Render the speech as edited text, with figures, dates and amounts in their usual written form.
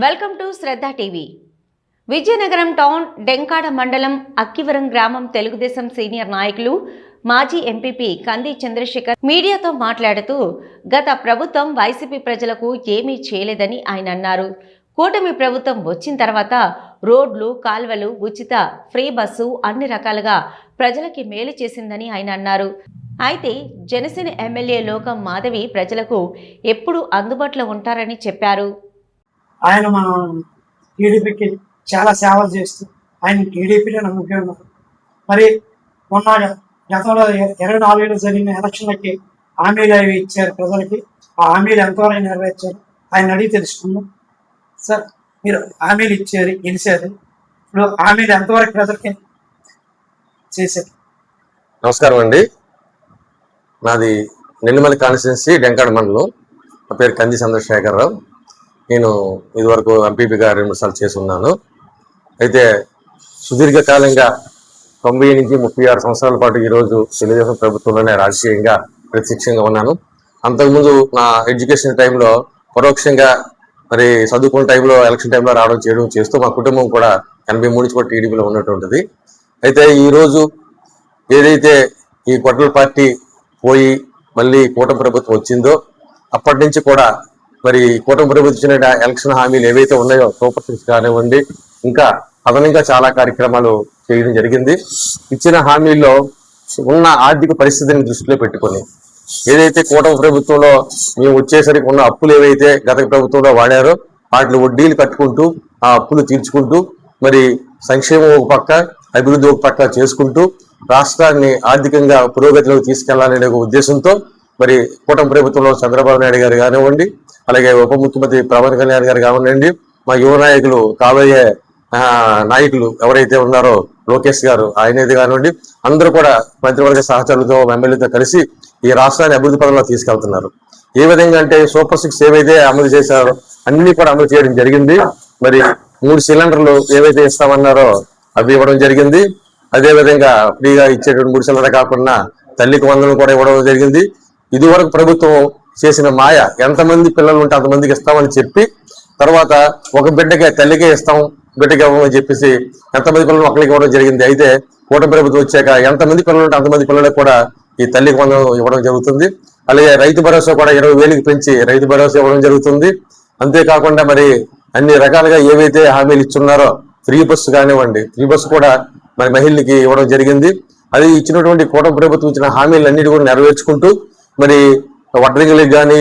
Welcome to Shraddha TV. Vizianagaram town Denkada మండలం అక్కివరం గ్రామం Telugu Desam senior నాయకులు మాజీ ఎంపీపీ కంది చంద్రశేఖర్ మీడియాతో మాట్లాడుతూ గత ప్రభుత్వం వైసీపీ ప్రజలకు ఏమీ చేయలేదని ఆయన అన్నారు. కూటమి ప్రభుత్వం వచ్చిన తర్వాత రోడ్లు, కాల్వలు, ఉచిత ఫ్రీ బస్సు అన్ని రకాలుగా ప్రజలకి మేలు చేసిందని ఆయన అన్నారు. అయితే జనసేన ఎమ్మెల్యే లోకం మాధవి ప్రజలకు ఎప్పుడూ అందుబాటులో ఉంటారని చెప్పారు. ఆయన మన టీడీపీకి చాలా సేవలు చేస్తూ ఆయన టీడీపీలో నమ్మకం ఉన్నారు. మరి మొన్న గతంలో 24 జరిగిన ఎలక్షన్లకి హామీలు అవి ఇచ్చారు ప్రజలకి. ఆ హామీలు ఎంతవరకు నెరవేర్చారు ఆయన అడిగి తెలుసుకున్నాం. సార్, మీరు హామీలు ఇచ్చారు, గెలిచారు, ఇప్పుడు హామీలు ఎంతవరకు ప్రజలకి చేశారు? నమస్కారం అండి. నాది నెల్లిమల్లి కాన్స్టిట్యున్సీ డెంకాడ మండలం. నా పేరు కంది చంద్రశేఖరరావు. నేను ఇదివరకు ఎంపీపీగా 2 సార్లు చేసి ఉన్నాను. అయితే సుదీర్ఘకాలంగా 90 నుంచి 36 సంవత్సరాల పాటు ఈరోజు తెలుగుదేశం ప్రభుత్వంలోనే రాజకీయంగా ప్రత్యక్షంగా ఉన్నాను. అంతకుముందు నా ఎడ్యుకేషన్ టైంలో పరోక్షంగా మరి చదువుకున్న టైంలో ఎలక్షన్ టైంలో రావడం చేయడం చేస్తూ మా కుటుంబం కూడా 83 నుంచి కూడా టీడీపీలో ఉన్నటువంటిది. అయితే ఈరోజు ఏదైతే ఈ కొట్టల పార్టీ పోయి మళ్ళీ కూటమి ప్రభుత్వం వచ్చిందో అప్పటి నుంచి కూడా మరి కూటమి ప్రభుత్వం ఇచ్చిన ఎలక్షన్ హామీలు ఏవైతే ఉన్నాయో సూపర్ 6 కానివ్వండి, ఇంకా అదనంగా చాలా కార్యక్రమాలు చేయడం జరిగింది. ఇచ్చిన హామీల్లో ఉన్న ఆర్థిక పరిస్థితిని దృష్టిలో పెట్టుకొని ఏదైతే కూటమి ప్రభుత్వంలో మేము వచ్చేసరికి ఉన్న అప్పులు ఏవైతే గత ప్రభుత్వంలో వాడారో వాటి వడ్డీలు కట్టుకుంటూ ఆ అప్పులు తీర్చుకుంటూ మరి సంక్షేమం ఒక పక్క, అభివృద్ధి ఒక పక్క చేసుకుంటూ రాష్ట్రాన్ని ఆర్థికంగా పురోగతిలోకి తీసుకెళ్లాలనే ఒక ఉద్దేశంతో మరి కూటమి ప్రభుత్వంలో చంద్రబాబు నాయుడు గారు కానివ్వండి, అలాగే ఉప ముఖ్యమంత్రి పవన్ కళ్యాణ్ గారు కానివ్వండి, మా యువ నాయకులు కాబోయే నాయకులు ఎవరైతే ఉన్నారో లోకేష్ గారు ఆయనది కానివ్వండి, అందరూ కూడా మంత్రివర్గ సహచరులతో ఎమ్మెల్యేతో కలిసి ఈ రాష్ట్రాన్ని అభివృద్ధి పదంలో తీసుకెళ్తున్నారు. ఏ విధంగా అంటే సూపర్ 6 ఏవైతే అమలు చేశారో అన్ని కూడా అమలు చేయడం జరిగింది. మరి 3 సిలిండర్లు ఏవైతే ఇస్తామన్నారో అవి ఇవ్వడం జరిగింది. అదేవిధంగా ఫ్రీగా ఇచ్చేటువంటి 3 సిలిండర్ కాకుండా తల్లికి వందనం కూడా ఇవ్వడం జరిగింది. ఇదివరకు ప్రభుత్వం చేసిన మాయ, ఎంతమంది పిల్లలు ఉంటే అంతమందికి ఇస్తామని చెప్పి తర్వాత ఒక బిడ్డకే తల్లికే ఇస్తాం, బిడ్డకి ఇవ్వమని చెప్పేసి ఎంతమంది పిల్లలు ఒకరికి ఇవ్వడం జరిగింది. అయితే కూటమి ప్రభుత్వం వచ్చాక ఎంతమంది పిల్లలు ఉంటే అంతమంది పిల్లలకు కూడా ఈ తల్లికి వందనం ఇవ్వడం జరుగుతుంది. అలాగే రైతు భరోసా కూడా 20,000కి పెంచి రైతు భరోసా ఇవ్వడం జరుగుతుంది. అంతేకాకుండా మరి అన్ని రకాలుగా ఏవైతే హామీలు ఇచ్చున్నారో ఫ్రీ బస్సు కానివ్వండి, ఫ్రీ బస్సు కూడా మరి మహిళలకి ఇవ్వడం జరిగింది. అది ఇచ్చినటువంటి కూటమి ప్రభుత్వం ఇచ్చిన హామీలన్నిటి కూడా నెరవేర్చుకుంటూ మరి వడ్రంగిలకు కానీ